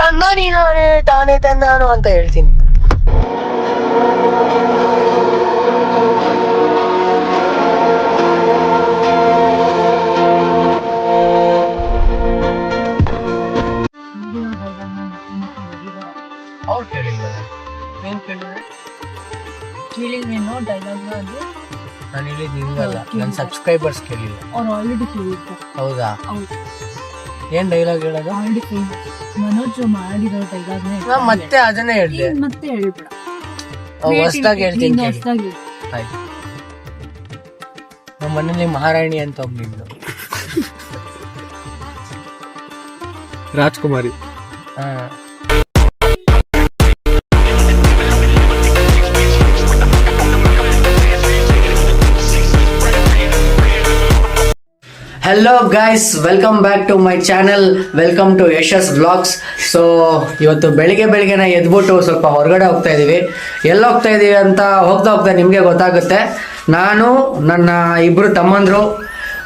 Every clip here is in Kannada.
ತಂದಾನಿ ನಾನೇ ತಾನೇ ತಂದಾನು ಅಂತ ಹೇಳ್ತೀನಿ. ಅವ್ರು ಕೇಳಿಲ್ಲ, ಏನ್ ಕೇಳಿದ್ರೆ ಕೇಳಿದ್ರೇನೋ ಡೈಲಾಗ್ ಅದು ನಾನು ಹೇಳಿದ್ ನಿಮ್ಗಲ್ಲ, ನನ್ನ ಸಬ್ಸ್ಕ್ರೈಬರ್ಸ್ ಕೇಳಿಲ್ಲ. ಅವ್ರು ಆಲ್ರೆಡಿ ಕೇಳಿರ್ತಾರೆ. ಹೌದಾ? ಹೌದು, ಏನ್ ಡೈಲಾಗ್ ಹೇಳೋದು? ಆಲ್ರೆಡಿ ಕೇಳಿ ಮನೋಜ್ ಮಾಡಿರೋ ಡೈಲಾಗ್ನೇ ನಾನ್ ಮತ್ತೆ ಅದನ್ನೇ ಹೇಳ್ದೆ. ಮತ್ತೆ ಹೇಳ್ಬೇಡ, ಹೊಸ್ದಾಗಿ ಹೇಳ್ತೀನಿ ಕೇಳಿ. ಹೊಸ್ದಾಗಿ ಆಯ್ತು. ನಮ್ಮ ಮನೇಲಿ ಮಹಾರಾಣಿ ಅಂತ ಒಬ್ಳಿದ್ಲು, ರಾಜ್ಕುಮಾರಿ. ಹಾ. Hello guys, welcome back to my channel. Welcome to Yashas vlogs. So ಇವತ್ತು ಬೆಳಿಗ್ಗೆನೇ ಎದ್ಬಿಟ್ಟು ಸ್ವಲ್ಪ ಹೊರಗಡೆ ಹೋಗ್ತಾ ಇದ್ದೀವಿ. ಎಲ್ಲಿ ಹೋಗ್ತಾ ಇದ್ದೀವಿ ಅಂತ ಹೋಗ್ತಾ ನಿಮಗೆ ಗೊತ್ತಾಗುತ್ತೆ. ನಾನು ನನ್ನ ಇಬ್ಬರು ತಮ್ಮಂದರು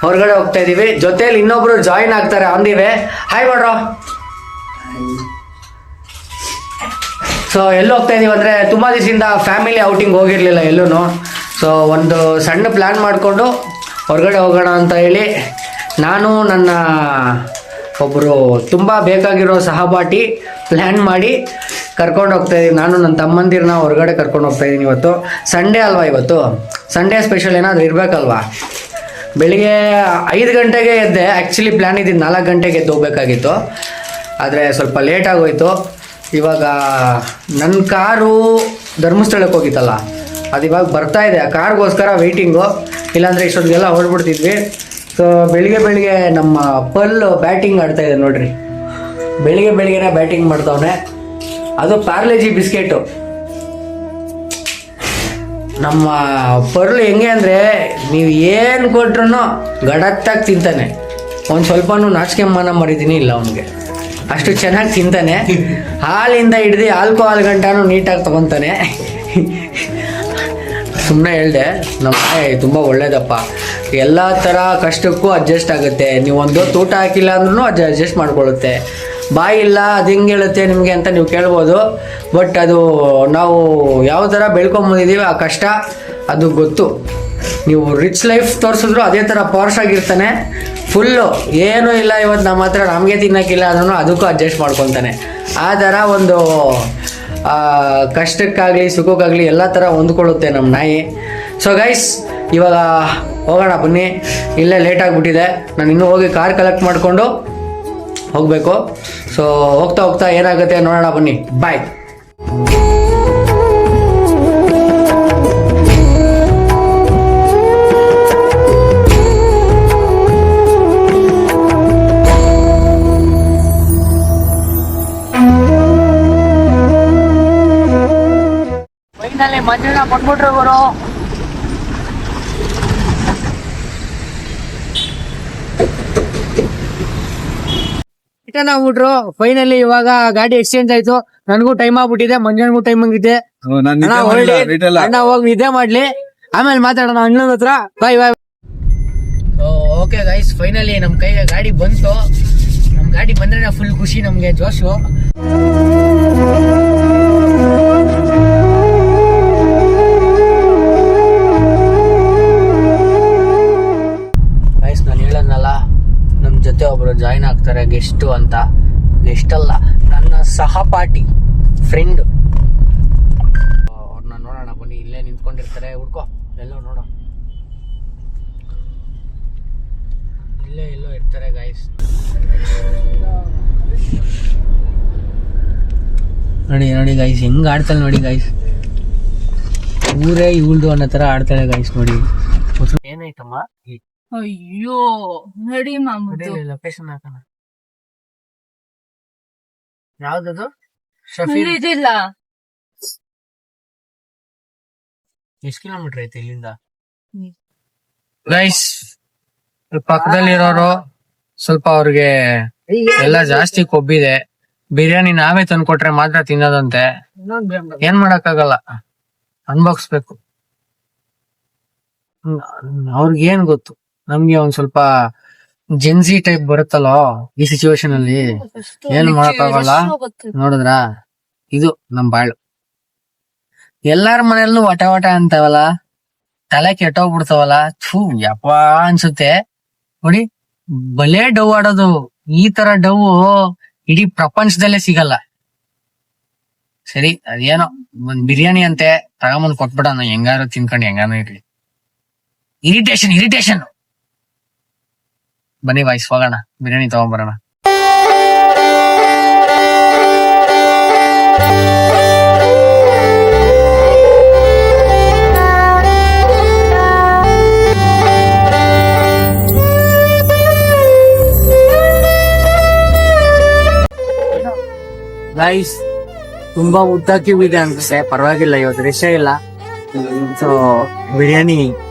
ಹೊರಗಡೆ ಹೋಗ್ತಾ ಇದ್ದೀವಿ. ಜೊತೆಲಿ ಇನ್ನೊಬ್ರು ಜಾಯಿನ್ ಆಗ್ತಾರೆ ಆನ್ ದಿ ವೇ. ಹಾಯ್ ಮಾಡ್ರೋ. ಸೊ ಎಲ್ಲಿ ಹೋಗ್ತಾ ಇದೀವಿ ಅಂದರೆ, ತುಂಬ ದಿವಸದಿಂದ ಫ್ಯಾಮಿಲಿ ಔಟಿಂಗ್ ಹೋಗಿರಲಿಲ್ಲ ಎಲ್ಲೂ. ಸೊ ಒಂದು ಸಣ್ಣ ಪ್ಲ್ಯಾನ್ ಮಾಡಿಕೊಂಡು ಹೊರಗಡೆ ಹೋಗೋಣ ಅಂತ ಹೇಳಿ ನಾನು ನನ್ನ ಒಬ್ಬರು ತುಂಬ ಬೇಕಾಗಿರೋ ಸಹಪಾಠಿ ಪ್ಲ್ಯಾನ್ ಮಾಡಿ ಕರ್ಕೊಂಡು ಹೋಗ್ತಾಯಿದ್ದೀನಿ. ನಾನು ನನ್ನ ತಮ್ಮಂದಿರನ್ನ ಹೊರಗಡೆ ಕರ್ಕೊಂಡು ಹೋಗ್ತಾಯಿದ್ದೀನಿ. ಇವತ್ತು ಸಂಡೇ ಅಲ್ವಾ, ಇವತ್ತು ಸಂಡೇ ಸ್ಪೆಷಲ್ ಏನಾದರೂ ಇರಬೇಕಲ್ವಾ. ಬೆಳಿಗ್ಗೆ 5 ಗಂಟೆಗೆ ಎದ್ದೆ. ಆ್ಯಕ್ಚುಲಿ ಪ್ಲ್ಯಾನ್ ಇದ್ದಿದ್ದು 4 ಗಂಟೆಗೆ ಎದ್ದು ಹೋಗ್ಬೇಕಾಗಿತ್ತು, ಆದರೆ ಸ್ವಲ್ಪ ಲೇಟ್ ಆಗೋಯ್ತು. ಇವಾಗ ನನ್ನ ಕಾರು ಧರ್ಮಸ್ಥಳಕ್ಕೆ ಹೋಗಿತ್ತಲ್ಲ, ಅದು ಇವಾಗ ಬರ್ತಾ ಇದೆ. ಆ ಕಾರ್ಗೋಸ್ಕರ ವೆಯ್ಟಿಂಗು, ಇಲ್ಲಾಂದರೆ ಇಷ್ಟೊತ್ತಿಗೆಲ್ಲ ಹೊರಡ್ಬಿಡ್ತಿದ್ವಿ. ಸೊ ಬೆಳಿಗ್ಗೆ ನಮ್ಮ ಪಲ್ಲು ಬ್ಯಾಟಿಂಗ್ ಆಡ್ತಾಯಿದೆ ನೋಡ್ರಿ. ಬೆಳಿಗ್ಗೆನೇ ಬ್ಯಾಟಿಂಗ್ ಮಾಡ್ತಾವನೆ. ಅದು ಪಾರ್ಲೆಜಿ ಬಿಸ್ಕೆಟು. ನಮ್ಮ ಪರ್ಲು ಹೆಂಗೆ ಅಂದರೆ, ನೀವು ಏನು ಕೊಟ್ರು ಗಡತ್ತಾಗಿ ತಿಂತಾನೆ. ಒಂದು ಸ್ವಲ್ಪನೂ ನಾಚಿಕೆ ಮಾನ ಮರಿದ್ದೀನಿ ಇಲ್ಲ ಅವನಿಗೆ, ಅಷ್ಟು ಚೆನ್ನಾಗಿ ತಿಂತಾನೆ. ಹಾಲಿಂದ ಹಿಡ್ದು ಆಲ್ಕೋಹಾಲ್ ಗಂಟನೂ ನೀಟಾಗಿ ತೊಗೊತಾನೆ. ಸುಮ್ಮನೆ ಹೇಳ್ದೆ, ನಮ್ಮ ತಾಯಿ ತುಂಬ ಒಳ್ಳೇದಪ್ಪ, ಎಲ್ಲ ಥರ ಕಷ್ಟಕ್ಕೂ ಅಡ್ಜಸ್ಟ್ ಆಗುತ್ತೆ. ನೀವು ಒಂದು ಊಟ ಹಾಕಿಲ್ಲ ಅಂದ್ರೂ ಅಡ್ಜಸ್ಟ್ ಮಾಡ್ಕೊಳ್ಳುತ್ತೆ. ಬಾಯಿ ಇಲ್ಲ ಅದು ಹೆಂಗೆ ಹೇಳುತ್ತೆ ನಿಮಗೆ ಅಂತ ನೀವು ಕೇಳ್ಬೋದು. ಬಟ್ ಅದು ನಾವು ಯಾವ ಥರ ಬೆಳ್ಕೊಂಬಂದಿದ್ದೀವಿ ಆ ಕಷ್ಟ ಅದು ಗೊತ್ತು. ನೀವು ರಿಚ್ ಲೈಫ್ ತೋರಿಸಿದ್ರು ಅದೇ ಥರ ಪಾರ್ಶ್ ಆಗಿರ್ತಾನೆ. ಫುಲ್ಲು ಏನೂ ಇಲ್ಲ ಇವತ್ತು ನಮ್ಮ ಹತ್ರ, ನಮಗೆ ತಿನ್ನೋಕ್ಕಿಲ್ಲ ಅಂದ್ರೂ ಅದಕ್ಕೂ ಅಡ್ಜಸ್ಟ್ ಮಾಡ್ಕೊತಾನೆ. ಆ ಥರ ಒಂದು ಕಷ್ಟಕ್ಕಾಗಲಿ ಸುಖಕ್ಕಾಗಲಿ ಎಲ್ಲ ಥರ ಹೊಂದ್ಕೊಳ್ಳುತ್ತೆ ನಮ್ಮ ನಾಯಿ. ಸೊ ಗೈಸ್, ಇವಾಗ ಹೋಗೋಣ ಬನ್ನಿ. ಇಲ್ಲೇ ಲೇಟ್ ಆಗಿಬಿಟ್ಟಿದೆ, ನಾನು ಇನ್ನೂ ಹೋಗಿ ಕಾರ್ ಕಲೆಕ್ಟ್ ಮಾಡಿಕೊಂಡು ಹೋಗಬೇಕು. ಸೊ ಹೋಗ್ತಾ ಏನಾಗುತ್ತೆ ನೋಡೋಣ ಬನ್ನಿ. ಬಾಯ್. ಫೈನಲಿ ಮಂಜುನ ಬಂದ್ಬಿಟ್ರು ಗುರು. ಆಗ್ಬಿಟ್ರು ಫೈನಲಿ. ಇವಾಗ ಗಾಡಿ ಎಕ್ಸ್ಚೇಂಜ್ ಆಯ್ತು. ನನಗೂ ಟೈಮ್ ಆಗ್ಬಿಟ್ಟಿದೆ, ಮಂಜನ್ಗೂ ಟೈಮ್ ಆಗಿದೆ. ಅಣ್ಣ ಹೋಗಿ ನಿದ್ದೆ ಮಾಡ್ಲಿ, ಆಮೇಲೆ ಮಾತಾಡೋಣ ಅಣ್ಣನ ಹತ್ರ. ಬಾಯ್. ಓಕೆ ಗೈಸ್, ಫೈನಲಿ ನಮ್ ಕೈಗೆ ಗಾಡಿ ಬಂತು. ನಮ್ ಗಾಡಿ ಬಂದ್ರೆ ಫುಲ್ ಖುಷಿ, ನಮ್ಗೆ ಜೋಶು. ಗೈಸ್, ನಾನು ಹೇಳದ್ನಲ್ಲ, ನಮ್ಮ ಜೊತೆ ಒಬ್ರು ಜಾಯಿನ್ ಆಗ್ತಾರೆ ಗೆಸ್ಟು ಅಂತ. ಗೆಸ್ಟ್ ಅಲ್ಲ, ನನ್ನ ಸಹಪಾಠಿ, ಫ್ರೆಂಡ್. ಅವ್ರನ್ನ ನೋಡೋಣ ಬನ್ನಿ. ಇಲ್ಲೇ ನಿಂತ್ಕೊಂಡಿರ್ತಾರೆ, ಹುಡ್ಕೋ ಎಲ್ಲೋ ನೋಡೋ, ಎಲ್ಲೋ ಇರ್ತಾರೆ ಗೈಸ್. ನೋಡಿ ಗೈಸ್, ಹೆಂಗ್ ಆಡ್ತಾಳೆ ನೋಡಿ ಗೈಸ್. ಊರೇ ಇವಳ್ದು ಅನ್ನೋ ತರ ಆಡ್ತಾಳೆ ಗೈಸ್. ನೋಡಿ ಏನಾಯ್ತಮ್ಮ? ಅಯ್ಯೋ ನಡಿ ಮಾಮೂಲಿ ಲೊಕೇಶನ್ ಹಾಕೋಣ. ಯಾವ್ದದು? ಇದಿಲ್ಲ. ಎಷ್ಟು ಕಿಲೋಮೀಟರ್ ಐತೆ ಇಲ್ಲಿಂದ? ಗೈಸ್, ಪಕ್ಕದಲ್ಲಿರೋರು ಸ್ವಲ್ಪ ಅವ್ರಿಗೆ ಎಲ್ಲ ಜಾಸ್ತಿ ಕೊಬ್ಬಿದೆ. ಬಿರಿಯಾನಿ ನಾವೇ ತಂದ್ಕೊಟ್ರೆ ಮಾತ್ರ ತಿನ್ನೋದಂತೆ. ಏನ್ ಮಾಡಕ್ಕಾಗಲ್ಲ, ಅನ್ಭೋಗಿಸ್ಬೇಕು. ಅವ್ರಿಗೇನ್ ಗೊತ್ತು, ನಮ್ಗೆ ಒಂದ್ ಸ್ವಲ್ಪ ಜೆನ್ಸಿ ಟೈಪ್ ಬರುತ್ತಲ್ಲ ಈ ಸಿಚುವೇಶನ್ ಅಲ್ಲಿ ಏನ್ ಮಾಡಕ್ಕಾಗಲ್ಲ. ನೋಡಿದ್ರ ಇದು ನಮ್ ಬಾಳು. ಎಲ್ಲಾರ ಮನೆಯಲ್ಲೂ ವಟ ವಟ ಅಂತವಲ್ಲ, ತಲೆ ಕೆಟ್ಟೋಗ್ಬಿಡ್ತಾವಲ್ಲ. ಥೂ ಯಪ್ಪ ಅನ್ಸುತ್ತೆ ನೋಡಿ. ಬಲೇ ಡವ್ ಆಡೋದು. ಈ ತರ ಡವ್ ಇಡೀ ಪ್ರಪಂಚದಲ್ಲೇ ಸಿಗಲ್ಲ. ಸರಿ ಅದೇನೋ ಒಂದ್ ಬಿರಿಯಾನಿ ಅಂತೆ ತಗೊಂಬಂದ್ ಕೊಟ್ಬಿಡೋಣ, ಹೆಂಗಾರು ತಿನ್ಕೊಂಡು ಹೆಂಗಾರು ಇರ್ಲಿ. ಇರಿಟೇಷನ್. ಬನ್ನಿ ಬಾಯ್ಸ್ ಹೋಗೋಣ, ಬಿರಿಯಾನಿ ತಗೊಂಡ್ಬರೋಣ. ಗೈಸ್ ತುಂಬಾ ಉದ್ದಕ್ಕೆ ಇದೆ ಅನ್ಸುತ್ತೆ, ಪರವಾಗಿಲ್ಲ ಇವತ್ತು ರೆಸ್ಟ್ ಇಲ್ಲ. ಸೊ ಬಿರಿಯಾನಿ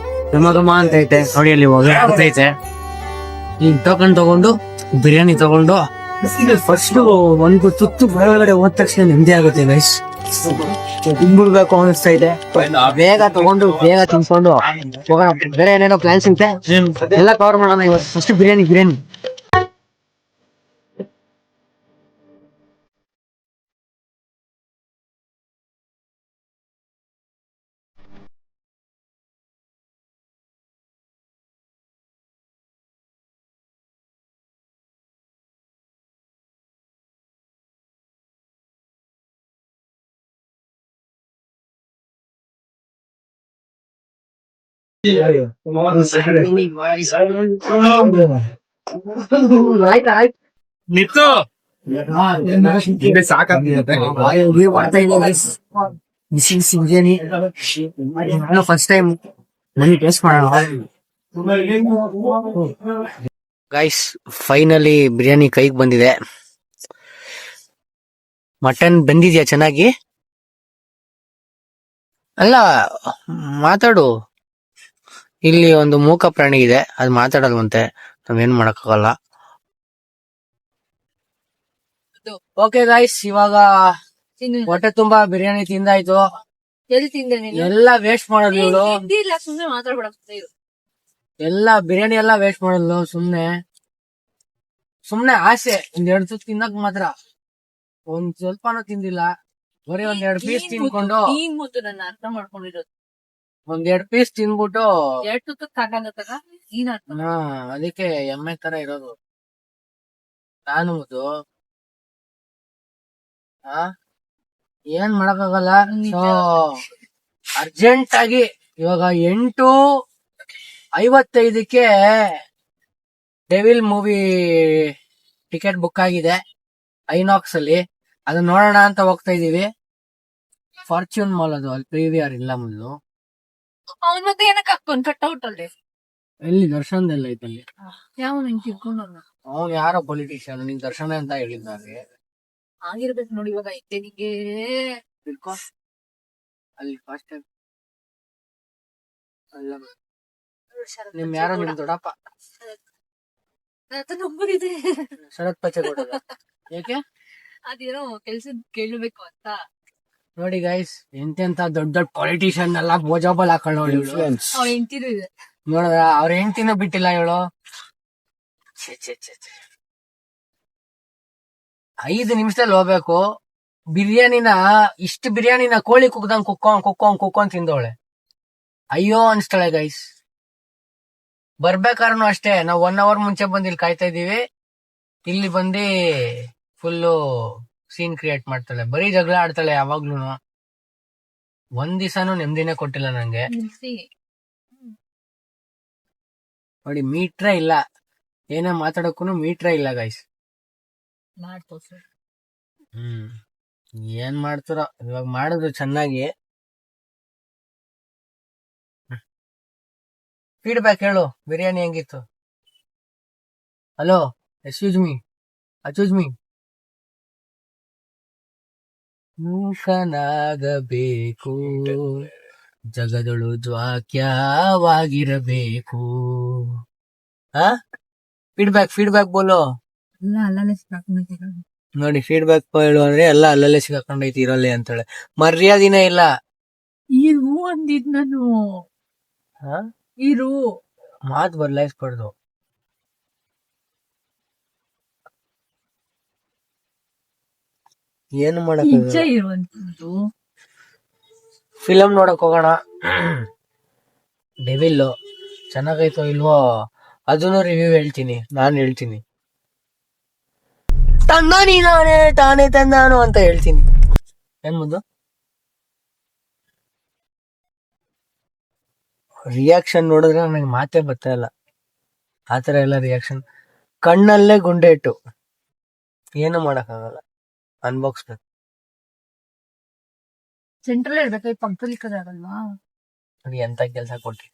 ಘಮ ಅಂತ ಐತೆ ನೋಡಿ, ಅಲ್ಲಿ ಹೋಗೈತೆ. ಈಗ ತಗೊಂಡು ಬಿರಿಯಾನಿ ತಗೊಂಡು ಫಸ್ಟ್ ಒಂದು ತುತ್ತು ಹೊರಗಡೆ ಹೋದ ತಕ್ಷಣ ನೆಮ್ಮದಿ ಆಗುತ್ತೆ ಗೈಸ್. ತಿನ್ಬಿಡ್ಬೇಕು ಅನಿಸ್ತಾ ಇದೆ. ಬೇಗ ತಗೊಂಡು ಬೇಗ ತಿನ್ಕೊಂಡು ಹೋಗೋಣ. ಬೇರೆ ಏನೇನೋ ಪ್ಲಾನ್ಸ್ ಇರುತ್ತೆ, ಎಲ್ಲ ಕವರ್ ಮಾಡೋಣ ಇವತ್ತು. ಫಸ್ಟ್ ಬಿರಿಯಾನಿ. ನಿತ್ತು ಬಿರಿಯಾನಿ ನಾನು ಫಸ್ಟ್ ಟೈಮ್ ಬನ್ನಿ ಟೇಸ್ಟ್ ಮಾಡೋಣ. ಗೈಸ್ ಫೈನಲಿ ಬಿರಿಯಾನಿ ಕೈಗೆ ಬಂದಿದೆ. ಮಟನ್ ಬಂದಿದ್ಯಾ ಚೆನ್ನಾಗಿ? ಅಲ್ಲ ಮಾತಾಡು. ಇಲ್ಲಿ ಒಂದು ಮೂಕ ಪ್ರಾಣಿ ಇದೆ, ಅದು ಮಾತಾಡಲ್ವಂತೆ, ನಾವೇನ್ ಮಾಡಕ್ಕಾಗಲ್ಲ. ಓಕೆ ಗೈಸ್, ಇವಾಗ ಹೊಟ್ಟೆ ತುಂಬಾ ಬಿರಿಯಾನಿ ತಿಂದಾಯ್ತು. ಎಲ್ಲಿ ತಿಂದೆ ನೀನು? ಎಲ್ಲ ವೇಸ್ಟ್ ಮಾಡೋದು ಇವಳು. ಇಲ್ಲ ಸುಮ್ನೆ ಮಾತಾಡ್ಬಿಡ. ಎಲ್ಲ ಬಿರಿಯಾನಿ ಎಲ್ಲ ವೇಸ್ಟ್ ಮಾಡೋದು ಸುಮ್ನೆ ಆಸೆ. ಒಂದೆರಡು ತುತ್ತು ತಿನ್ನಕ್ ಮಾತ್ರ, ಒಂದ್ ಸ್ವಲ್ಪನೂ ತಿಂದಿಲ್ಲ. ಬರೀ ಒಂದೆರಡು ಪೀಸ್ ತಿನ್ಕೊಂಡು ನನ್ನ ಅರ್ಥ ಮಾಡ್ಕೊಂಡಿರೋದು. ಒಂದೆರಡು ಪೀಸ್ ತಿನ್ಬಿಟ್ಟು 2 ತುತ್ತು ತಗೊಂಡ ನೀನ್ ಅರ್ಥ. ಅದಕ್ಕೆ ಎಮ್ಮೆ ತರ ಇರೋದು ನಾನು. ಏನ್ ಮಾಡಕ್ಕಾಗಲ್ಲ. ಸೊ ಅರ್ಜೆಂಟ್ ಆಗಿ ಇವಾಗ 8:55 ಡೆವಿಲ್ ಮೂವಿ ಟಿಕೆಟ್ ಬುಕ್ ಆಗಿದೆ ಐನಾಕ್ಸ್ ಅಲ್ಲಿ. ಅದನ್ನ ನೋಡೋಣ ಅಂತ ಹೋಗ್ತಾ ಇದೀವಿ. ಫಾರ್ಚೂನ್ ಮಾಲ್ ಅದು, ಅಲ್ಲಿ PVR ಇಲ್ಲ ಮೊದಲು. ಅವ್ನ ಮತ್ತೆ ಏನಕ್ಕೆ ಹಾಕೊಂಡ್ ಕಟ್ಔಟ್ ಅಲ್ಲಿ? ಎಲ್ಲಿ ದರ್ಶನದಲ್ಲ ಐತಲ್ಲಿ. ಯಾವ ನಿಂಗೆ ತಿಳ್ಕೊಂಡು ಅವ್ನು ಯಾರೋ ಪೊಲಿಟಿಷಿಯನ್, ನಿನ್ ದರ್ಶನ ಅಂತ ಹೇಳಿದ್ದಾರೆ. ಆಗಿರ್ಬೇಕು ನೋಡಿ. ಇವಾಗ ಐತೆ ನಿಂಗೆ ಅಲ್ಲಿ ಫಸ್ಟ್ ಟೈಮ್ ನಿಮ್ ಯಾರೋ ನಿಮ್ ದೊಡ್ಡಪ್ಪ ನಂಬರ್ ಇದೆ. ಶರತ್ ಬಚ್ಚೇಗೌಡ. ಯಾಕೆ? ಅದೇನೋ ಕೆಲ್ಸದ್ ಕೇಳಬೇಕು ಅಂತ. ನೋಡಿ ಗೈಸ್, ಎಂತೆಂತ ದೊಡ್ಡ ದೊಡ್ಡ ಪೊಲಿಟಿಷಿಯನ್ ಎಲ್ಲ ಬೋಜಾಬಲ್ ಹಾಕೊಂಡು ನೋಡಿ. ಅವ್ರ ಹೆಂಡ್ತಿರು ಇದೆ ನೋಡಿದ್ರ ಅವ್ರ ಹೆಂಡ್ತಿನೂ ಬಿಟ್ಟಿಲ್ಲ ಇವಳು. 5 ನಿಮಿಷದಲ್ಲಿ ಹೋಗ್ಬೇಕು. ಇಷ್ಟು ಬಿರಿಯಾನಿನ ಕೋಳಿ ಕುಕ್ದಂಗ್ ಕುಕ್ಕೊಂಡ್ ತಿಂದವಳೆ. ಅಯ್ಯೋ ಅನ್ಸ್ತಾಳೆ ಗೈಸ್. ಬರ್ಬೇಕಾದ್ರೂ ಅಷ್ಟೇ, ನಾವ್ 1 hour ಮುಂಚೆ ಬಂದು ಇಲ್ಲಿ ಕಾಯ್ತಾ ಇದೀವಿ. ಇಲ್ಲಿ ಬಂದು ಫುಲ್ಲು ಸೀನ್ ಕ್ರಿಯೇಟ್ ಮಾಡ್ತಾಳೆ, ಬರೀ ಜಗಳ ಆಡ್ತಾಳೆ ಯಾವಾಗ್ಲೂನು. ಒಂದ್ ದಿವಸನೂ ನೆಮ್ಮದಿನೇ ಕೊಟ್ಟಿಲ್ಲ ನಂಗೆ. ನೋಡಿ ಮೀಟ್ರೇ ಇಲ್ಲ, ಏನೇ ಮಾತಾಡಕ್ಕೂ ಮೀಟ್ರೇ ಇಲ್ಲ ಗೈಸ್. ಏನ್ ಮಾಡ್ತಾರ ಇವಾಗ, ಮಾಡಿದ್ರು ಚೆನ್ನಾಗಿ. ಫೀಡ್ಬ್ಯಾಕ್ ಹೇಳು, ಬಿರಿಯಾನಿ ಹೆಂಗಿತ್ತು? ಹಲೋ, ಎಕ್ಸ್ಕ್ಯೂಸ್ ಮೀ, ಮೂಕನಾಗಬೇಕು, ಜಗದಳು ಜ್ವಾಕ್ಯವಾಗಿರಬೇಕು. ಫೀಡ್ಬ್ಯಾಕ್ ಬೋಲೋ. ನೋಡಿ ಫೀಡ್ಬ್ಯಾಕ್ ಹೇಳು ಅಂದ್ರೆ ಎಲ್ಲ ಅಲ್ಲಲ್ಲೇ ಸಿಗಾಕೊಂಡೈತಿ ಇರಲ್ಲಿ ಅಂತಾಳೆ. ಮರ್ಯಾದಿನೇ ಇಲ್ಲ. ಇರು ಅಂದಿದ್ ನಾನು. ಇರು ಮಾತು ಬದಲಾಯಿಸ್ಬಾರ್ದು. ಏನು ನಿಜ ಮಾಡಕ್ ಇರುವಂತದ್ದು. ಫಿಲಮ್ ನೋಡಕ್ ಹೋಗೋಣ. ಡೆವಿಲ್ ಚೆನ್ನಾಗೈತೋ ಇಲ್ವೋ ಅದನ್ನು ರಿವ್ಯೂ ಹೇಳ್ತೀನಿ, ನಾನು ಹೇಳ್ತೀನಿ. ತಂದಾನಿ ನಾನೇ ತಾನೇ ತಂದಾನು ಅಂತ ಹೇಳ್ತೀನಿ. ಏನ್ ಮುಂದು ರಿಯಾಕ್ಷನ್ ನೋಡಿದ್ರೆ ನನಗೆ ಮಾತೇ ಬರ್ತಾ ಇಲ್ಲ. ಆತರ ಎಲ್ಲ ರಿಯಾಕ್ಷನ್, ಕಣ್ಣಲ್ಲೇ ಗುಂಡೆ ಇಟ್ಟು ಏನು ಮಾಡಕ್ಕಾಗಲ್ಲ, ಅನ್ಬಾಕ್ಸ್ಬೇಕು. ಸೆಂಟ್ರಲ್ ಇರ್ಬೇಕು, ಪಕ್ಕದಲ್ಲಿ ಕಡೆ ಆಗಲ್ವಾ? ಅದು ಎಂತ ಕೆಲಸ ಕೊಟ್ಟಿ,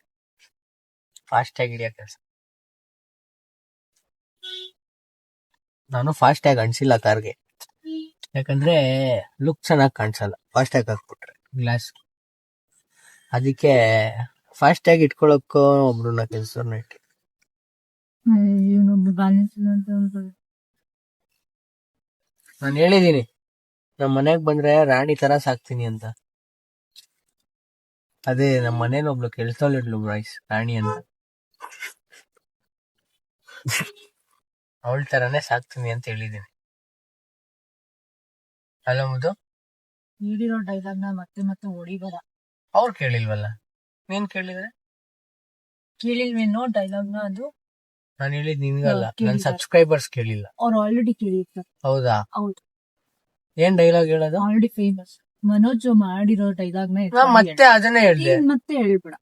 ಫಾಸ್ಟ್ ಆಗಿ ಹಿಡಿಯೋ ಕೆಲಸ. ನಾನು ಫಾಸ್ಟ್ ಆಗಿ ಅನ್ಸಿಲ್ಲ ಕಾರ್ಗೆ, ಯಾಕಂದ್ರೆ ಲುಕ್ ಚೆನ್ನಾಗಿ ಕಾಣಿಸಲ್ಲ ಫಾಸ್ಟ್ ಆಗಿ ಹಾಕ್ಬಿಟ್ರೆ ಗ್ಲಾಸ್. ಅದಕ್ಕೆ ಫಾಸ್ಟ್ ಆಗಿ ಇಟ್ಕೊಳಕ್ಕೋ ಒಬ್ರನ್ನ ಕೆಲಸನ ಇಟ್ಟು. ಇವನೊಬ್ಬ ಬ್ಯಾಲೆನ್ಸ್ ಇಲ್ಲ ಅಂತ ಹೇಳ್ತಾರೆ. ನಾನು ಹೇಳಿದೀನಿ ನಮ್ಮ ಮನೆಗ್ ಬಂದ್ರೆ ರಾಣಿ ತರ ಸಾಕ್ತೀನಿ ಅಂತ. ಅದೇ ನಮ್ಮ ಮನೇಲಿ ಒಬ್ಳು ಕೆಲ್ಸದಲ್ಲಿಡ್ಲು ರೈಸ್ ರಾಣಿ ಅಂತ, ಅವಳ ತರಾನೇ ಸಾಕ್ತೀನಿ ಅಂತ ಹೇಳಿದೀನಿ. ಅಲ್ಲ ಮುದ್ದು, ಈಡಿರೋ ಡೈಲಾಗ್ನ ಮತ್ತೆ ಮತ್ತೆ ಹೊಡಿಬೇಡ. ಅವ್ರು ಕೇಳಿಲ್ವಲ್ಲ, ನೀನ್ ಕೇಳಿದ್ರೆ? ಕೇಳಿಲ್ವೇನೋ ಡೈಲಾಗ್ನ? ಅದು ನಾನು ಹೇಳಿದ್ ನಿನ್ಗಲ್ಲ, ನನ್ನ ಕೇಳಿದ್ದಾರೆ. ಸಬ್ಸ್ಕ್ರೈಬರ್ಸ್ ಕೇಳಿಲ್ಲ. ಅವ್ರು ಆಲ್ರೆಡಿ ಕೇಳಿರ್ತಾರೆ. ಹೌದಾ? ಹೌದು, ಏನ್ ಡೈಲಾಗ್ ಹೇಳೋದು? Already famous. ಮನೋಜ್ ಮಾಡಿರೋ ಡೈಲಾಗ್ನ ನಾ ಮತ್ತೆ ಅದನ್ನೇ ಹೇಳ್ದೆ, ಮತ್ತೆ ಹೇಳ್ಬೇಡ.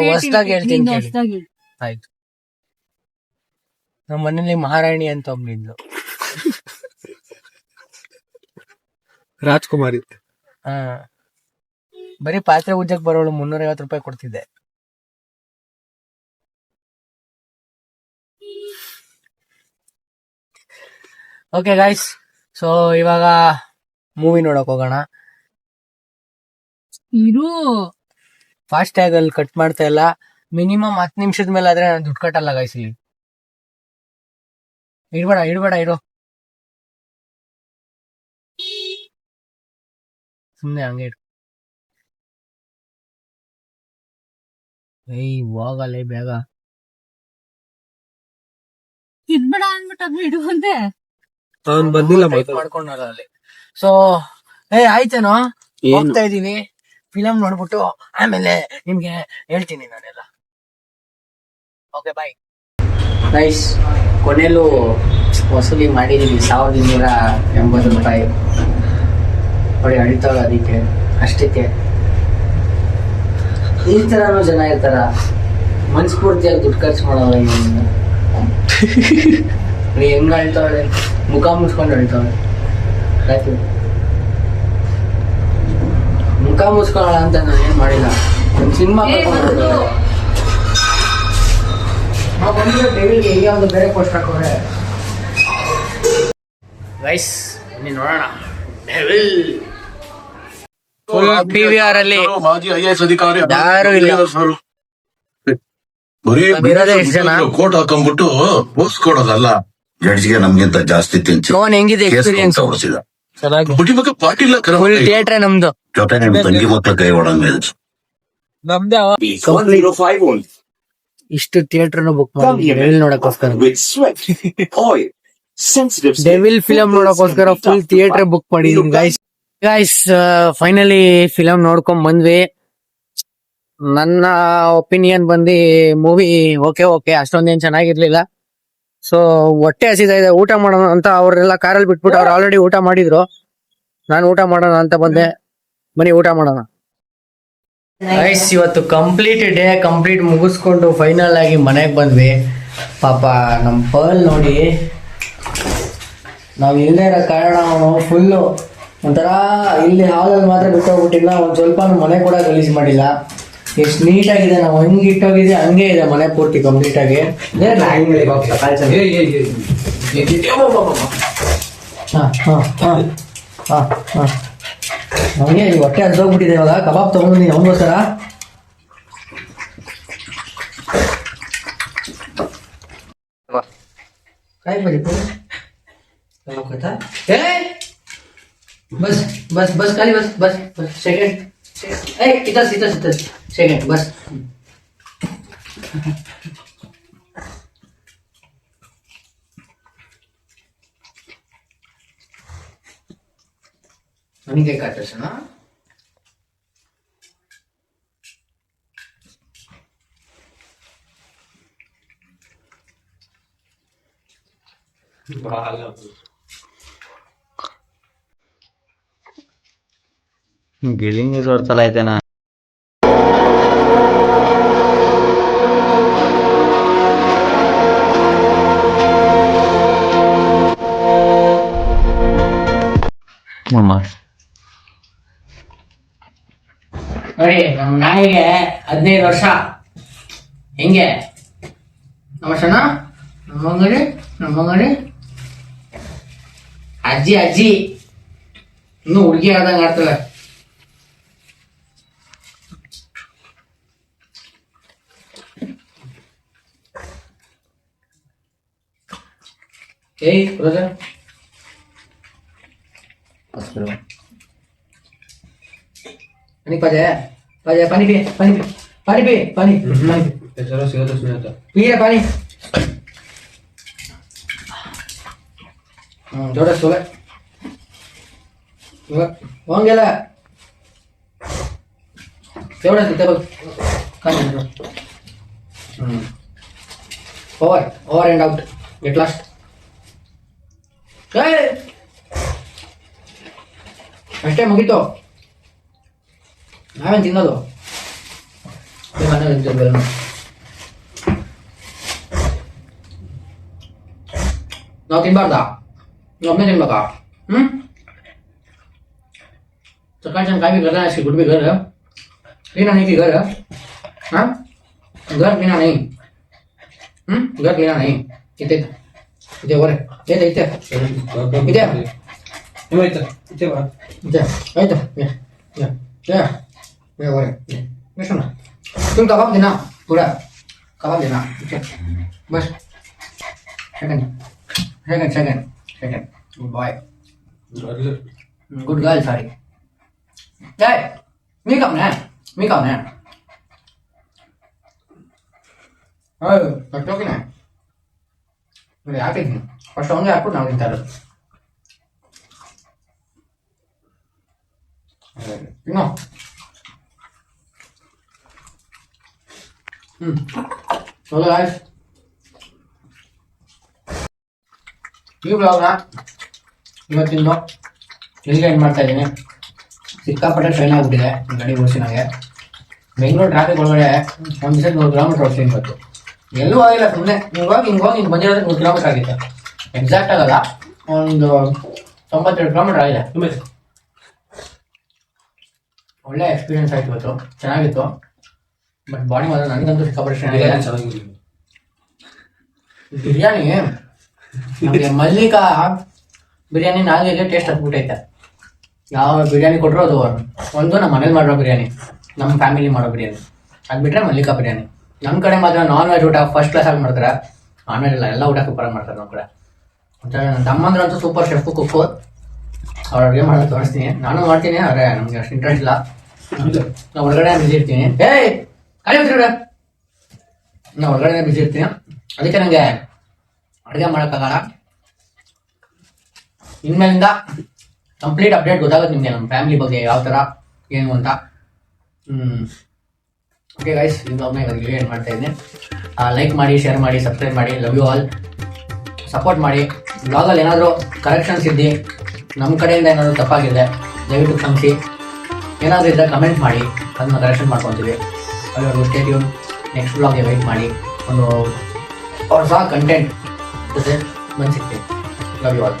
ಹೊಸ್ದಾಗಿ ಹೇಳ್ತೀನಿ ಕೇಳಿ. ಹೊಸ್ದಾಗಿ ಹೇಳು. ಆಯ್ತು. ನಮ್ಮ ಮನೇಲಿ ಮಹಾರಾಣಿ ಅಂತ ಒಬ್ಳಿದ್ಲು, ರಾಜ್ಕುಮಾರಿ. ಹಾ, ಬರೀ ಪಾತ್ರೆ ಉಜ್ಜಕ್ ಬರೋಳು 350 ರೂಪಾಯಿ ಕೊಡ್ತಿದ್ದೆ. ಓಕೆ ಗೈಸ್, ಸೊ ಇವಾಗ ಮೂವಿ ನೋಡಕ್ ಹೋಗೋಣ. ಇರು, ಫಾಸ್ಟ್ ಟ್ಯಾಗ್ ಅಲ್ಲಿ ಕಟ್ ಮಾಡ್ತಾ ಇಲ್ಲ. ಮಿನಿಮಮ್ 10 ನಿಮಿಷದ ಮೇಲೆ ಆದ್ರೆ ನಾನು ದುಡ್ಡು ಕಟ್ಟಲ್ಲ ಗೈಸ್. ಇಲ್ಲಿ ಇಡ್ಬೇಡ ಇಡು, ಸುಮ್ನೆ ಹಂಗೆ ಇಡು. ಏಯ್ ಹೋಗಲ್ಲ ಬೇಗ, ಇಡ್ಬೇಡ ಅಂದ್ಬಿಟ್ಟು ಅದು ಇಡು ಅಂದೆ. ಅವ್ನ್ ಬಂದಿಲ್ಲ ಮಾಡ್ಕೊಂಡಲ್ಲ ಅಲ್ಲಿ. ಸೊ ಆಯ್ತೇನೋ, ಹೋಗ್ತಾ ಇದೀನಿ. ಫಿಲಮ್ ನೋಡ್ಬಿಟ್ಟು ಆಮೇಲೆ ನಿಮ್ಗೆ ಹೇಳ್ತೀನಿ ನಾನೆಲ್ಲ. Okay bye guys. ಕೊನೆಯಲ್ಲೂ ವಸೂಲಿ ಮಾಡಿದೀವಿ 1280 ರೂಪಾಯಿ. ನೋಡಿ ಅಳಿತಾಳ, ಅದಕ್ಕೆ ಅಷ್ಟಕ್ಕೆ. ಈ ತರನು ಜನ ಇರ್ತಾರ, ಮನ್ಸ್ಫೂರ್ತಿಯಾಗಿ ದುಡ್ಡು ಖರ್ಚು ಮಾಡೋಲ್ಲ. ನೀ ಹೆಂಗ ಅಳ್ತಾವಳೆ, ಮುಖ ಮುಚ್ಕೊಂಡು ಅಳ್ತಾವಳೆ. ಆಯ್ತು, ಮುಖ ಮುಚ್ಕೊಳ್ಳೋಣ ಅಂತ ನಾನು ಏನ್ ಮಾಡಿಲ್ಲ. ಒಂದು ಸಿನಿಮಾ ಡೆವಿಲ್ಗೆ ಹೀಗೆ ಒಂದು ಬೇರೆ ಪೋಸ್ಟ್ ಹಾಕೋರೆ ಗೈಸ್. ನೀನು ನೋಡೋಣ ಡೆವಿಲ್ ಫುಲ್ PVR ಅಲ್ಲಿ ಮಾಜಿ IAS ಅಧಿಕಾರಿ ಯಾರು ಇಲ್ಲ. ಬರೀ ಇರೋದೇ ಎಷ್ಟು ಜನ? ಕೋಟ್ ಹಾಕೊಂಡ್ಬಿಟ್ಟು ಪೋಸ್ಟ್ ಕೊಡೋದಲ್ಲ, ಜಡ್ಜ್ಗೆ ನಮ್ಗಿಂತ ಜಾಸ್ತಿ ತಿಂಚು ನೋನ್ ಹೆಂಗಿದೆ ಎಕ್ಸ್ಪೀರಿಯನ್ಸ್? ಚೆನ್ನಾಗಿ ಬುಟಿ ಮಗ ಪಾಟಿಲ್ಲ ಫುಲ್ ಥಿಯೇಟ್ರೆ ನಮ್ದು. ಜೊತೆ ನಿಮ್ ತಂಗಿ ಮಕ್ಳ ಕೈ ಒಡಂಗ ನಮ್ದೇ ಇಷ್ಟು ಥಿಯೇಟರ್ ಬುಕ್ ಮಾಡಿ ಡೆವಿಲ್ ನೋಡಕ್ಕೋಸ್ಕರ, ಡೆವಿಲ್ ಫಿಲಂ ನೋಡಕ್ಕೋಸ್ಕರ ಫುಲ್ ಥಿಯೇಟರ್ ಬುಕ್ ಮಾಡಿದೀನಿ ಗೈಸ್. ಫೈನಲಿ ಫಿಲಂ ನೋಡ್ಕೊಂಡ್ ಬಂದ್ವಿ. ನನ್ನ ಒಪಿನಿಯನ್ ಬಂದು ಮೂವಿ ಓಕೆ ಅಷ್ಟೊಂದೇನ್ ಚೆನ್ನಾಗಿರ್ಲಿಲ್ಲ. ಸೊ ಹೊಟ್ಟೆ ಹಸಿತಾ ಇದೆ, ಊಟ ಮಾಡೋಣ ಅಂತ ಅವ್ರೆಲ್ಲ ಕಾರಲ್ಲಿ ಬಿಟ್ಬಿಟ್ಟು ಅವ್ರು ಆಲ್ರೆಡಿ ಊಟ ಮಾಡಿದ್ರು. ನಾನು ಊಟ ಮಾಡೋಣ ಅಂತ ಬಂದೆ. ಬನ್ನಿ ಊಟ ಮಾಡೋಣ ಗೈಸ್. ಇವತ್ತು ಕಂಪ್ಲೀಟ್ ಮುಗಿಸ್ಕೊಂಡು ಫೈನಲ್ ಆಗಿ ಮನೆಗೆ ಬಂದ್ವಿ. ಪಾಪ ನಮ್ಮ ಪರ್ಲ್ ನೋಡಿ, ನಾವು ಇಲ್ಲದೇ ಇರೋ ಕಾರಣ ಅವನು ಫುಲ್ಲು ಒಂಥರ ಇಲ್ಲಿ ಹಾಲಲ್ಲಿ ಮಾತ್ರ ಬಿಟ್ಟೋಗ್ಬಿಟ್ಟಿಲ್ಲ. ಒಂದು ಸ್ವಲ್ಪ ಮನೆ ಕೂಡ ಗಲೀಜ್ ಮಾಡಿಲ್ಲ. ಎಷ್ಟು ನೀಟಾಗಿದೆ, ನಾವು ಹೆಂಗೆ ಇಟ್ಟೋಗಿದೆ ಹಂಗೆ ಇದೆ ಮನೆ ಪೂರ್ತಿ ಕಂಪ್ಲೀಟ್ ಆಗಿ. ನಮಗೆ ಹೊಟ್ಟೆ ಹರಿದೋಗ್ಬಿಟ್ಟಿದೆ. ಇವಾಗ ಕಬಾಬ್ ತಗೊಂಡಿದ್ದೀನಿ ಅವನಿಗೋಸ್ಕರ. काय पाहिजे बस बस बस खाली बस बस बस सेकंड इथंच सेकंड बस. ನನಗೆ ಕಟ್ಟಸಣ ಗಿಳಿಂಗ್ ತೋರ್ಸಲ್ಲ ಐತೆನಾ ನೋಡಿ ನಮ್ಮ ನಾಯಿಗೆ 15 ವರ್ಷ ಹೆಂಗೆ ನಮಸ್ಕಾರ ನಮ್ಮಂಗಡಿ ಅಜ್ಜಿ ಇನ್ನು ಹುಡುಗಿ ಆದಂಗ ಆಡ್ತಾಳೆ ಏಯ್ ಬ್ರದರ್ पानी पाजा पानी पी पानी चलो सिगरेट सुनाता पी रे पानी जोड़ा सोले होंगेला जोड़ा सिते बग कान ओवर एंड आउट गेट लास्ट ಅಷ್ಟೇ ಮುಗೀತು ನಾವೇನು ತಿನ್ನೋದು ನಾವು ತಿನ್ಬಾರ್ದಾ ನೀವು ಒಬ್ಬನೇ ತಿನ್ಬೇಕಾ सकाळ काई भी करना है इसकी गुड भी घर है क्लीना नहीं की घर है हाँ घर क्लीना नहीं घर क्लीना नहीं इतने इतने और ये इतने इतने आಯ್ತು तुम कबाब देना पूरा कबाब देना बस second good boy good girl sorry मी कम ना ಕಟ್ಟೋಕಿನ ಹಾಕಿದ್ದೀನಿ ಫಸ್ಟ್ ಅವನಿಗೆ ಹಾಕ್ಬಿಟ್ಟು ನಾವು ತಿಂತಾ ಇರೋದು ತಿನ್ನೋ ಹೌದು ಗಾಯ್ಸ್ ಈ ಬ್ಲಾಗ್ನ ಇವತ್ತಿಂದು ಇಲ್ಲಿಗೆ ಎಂಡ್ ಮಾಡ್ತಾ ಇದ್ದೀನಿ ಸಿಕ್ಕಾಪಟ್ಟೆ ಟ್ರೈನ್ ಆಗಿಬಿಟ್ಟಿದೆ ಗಾಡಿ ಓಡಿಸಿ ನನಗೆ ಬೆಂಗಳೂರು ಟ್ರಾಫಿಕ್ ಒಳಗಡೆ ಒಂದು ದಿವಸ 100 ಕಿಲೋಮೀಟರ್ ಓಡಿಸಿ ಇವತ್ತು ಎಲ್ಲೂ ಆಗಿಲ್ಲ ಸುಮ್ಮನೆ ಹಿಂಗೆ ಬಂದಿರೋದ್ರೆ 100 ಕಿಲೋಮೀಟರ್ ಆಗಿತ್ತು ಎಕ್ಸಾಕ್ಟ್ ಆಗಲ್ಲ ಒಂದು 92 ಕಿಲೋಮೀಟರ್ ಆಗಿದೆ ಒಳ್ಳೆ ಎಕ್ಸ್ಪೀರಿಯನ್ಸ್ ಆಯ್ತು ಇವತ್ತು ಚೆನ್ನಾಗಿತ್ತು ಬಟ್ ಬಾಡಿ ಮಾತ್ರ ನನಗಂತೂ ಸಿಕ್ಕಾಪಟ್ಟೆ ಚೆನ್ನಾಗಿದೆ ಬಿರಿಯಾನಿ ನಮಗೆ ಮಲ್ಲಿಕಾ ಬಿರಿಯಾನಿ ನಾಲ್ಗೆ ಟೇಸ್ಟ್ ಹತ್ಬಿಟ್ಟೈತೆ ಯಾವ ಬಿರಿಯಾನಿ ಕೊಟ್ಟರು ಅದು ಒಂದು ನಮ್ಮ ಮನೇಲಿ ಮಾಡೋ ಬಿರಿಯಾನಿ ನಮ್ಮ ಫ್ಯಾಮಿಲಿ ಮಾಡೋ ಬಿರಿಯಾನಿ ಅದು ಬಿಟ್ಟರೆ ಮಲ್ಲಿಕಾ ಬಿರಿಯಾನಿ ನಮ್ಮ ಕಡೆ ಮಾತ್ರ ನಾನ್ ವೆಜ್ ಊಟ ಫಸ್ಟ್ ಕ್ಲಾಸ್ ಆಗಿ ಮಾಡ್ತಾರೆ ನಾನ್ ವೆಜ್ ಇಲ್ಲ ಎಲ್ಲ ಊಟ ಸೂಪರಾಗಿ ಮಾಡ್ತಾರೆ ನಮ್ಮ ಕಡೆ ಮತ್ತು ನನ್ನ ತಮ್ಮಂದ್ರಂತೂ ಸೂಪರ್ ಶೆಫ್ ಕುಕ್ಕು ಅವ್ರು ಅಡುಗೆ ಮಾಡೋದು ತೋರಿಸ್ತೀನಿ ನಾನು ಮಾಡ್ತೀನಿ ಆದರೆ ನಮಗೆ ಅಷ್ಟು ಇಂಟ್ರೆಸ್ಟ್ ಇಲ್ಲ ನಾವು ಹೊರಗಡೆ ಬಿಸಿ ಇರ್ತೀನಿ ಏಯ್ ಖಾಲಿ ಹೋಗ್ತೀರ ನಾವು ಹೊರಗಡೆ ಬಿಸಿ ಇರ್ತೀನಿ ಅದಕ್ಕೆ ನನಗೆ ಅಡುಗೆ ಮಾಡೋಕ್ಕಾಗಲ್ಲ ಇನ್ಮೇಲಿಂದ ಕಂಪ್ಲೀಟ್ ಅಪ್ಡೇಟ್ ಗೊತ್ತಾಗುತ್ತೆ ನಿಮಗೆ ನಮ್ಮ ಫ್ಯಾಮಿಲಿ ಬಗ್ಗೆ ಯಾವ ಥರ ಏನು ಅಂತ ಓಕೆ ಗೈಸ್ ಇನ್ನೊಮ್ಮೆ ಇವಾಗ ಏನು ಮಾಡ್ತಾ ಇದ್ದೀನಿ ಲೈಕ್ ಮಾಡಿ ಶೇರ್ ಮಾಡಿ ಸಬ್ಸ್ಕ್ರೈಬ್ ಮಾಡಿ ಲವ್ ಯು ಆಲ್ ಸಪೋರ್ಟ್ ಮಾಡಿ ಬ್ಲಾಗಲ್ಲಿ ಏನಾದರೂ ಕರೆಕ್ಷನ್ಸ್ ಇದ್ದು ನಮ್ಮ ಕಡೆಯಿಂದ ಏನಾದರೂ ತಪ್ಪಾಗಿದೆ ದಯವಿಟ್ಟು ಕ್ಷಮಿಸಿ ಏನಾದರೂ ಇದ್ದರೆ ಕಮೆಂಟ್ ಮಾಡಿ ಅದನ್ನ ಕರೆಕ್ಷನ್ ಮಾಡ್ಕೊತೀವಿ ಅಲ್ಲಿವರೆಗೂ ಸ್ಟೇ ಟ್ಯೂನ್ ನೆಕ್ಸ್ಟ್ ಬ್ಲಾಗ್ಗೆ ವೆಯ್ಟ್ ಮಾಡಿ ಒಂದು ಹೊಸ ಕಂಟೆಂಟ್ ಜೊತೆ ಬಂದು ಸಿಗ್ತೀವಿ ಲವ್ ಯು ಆಲ್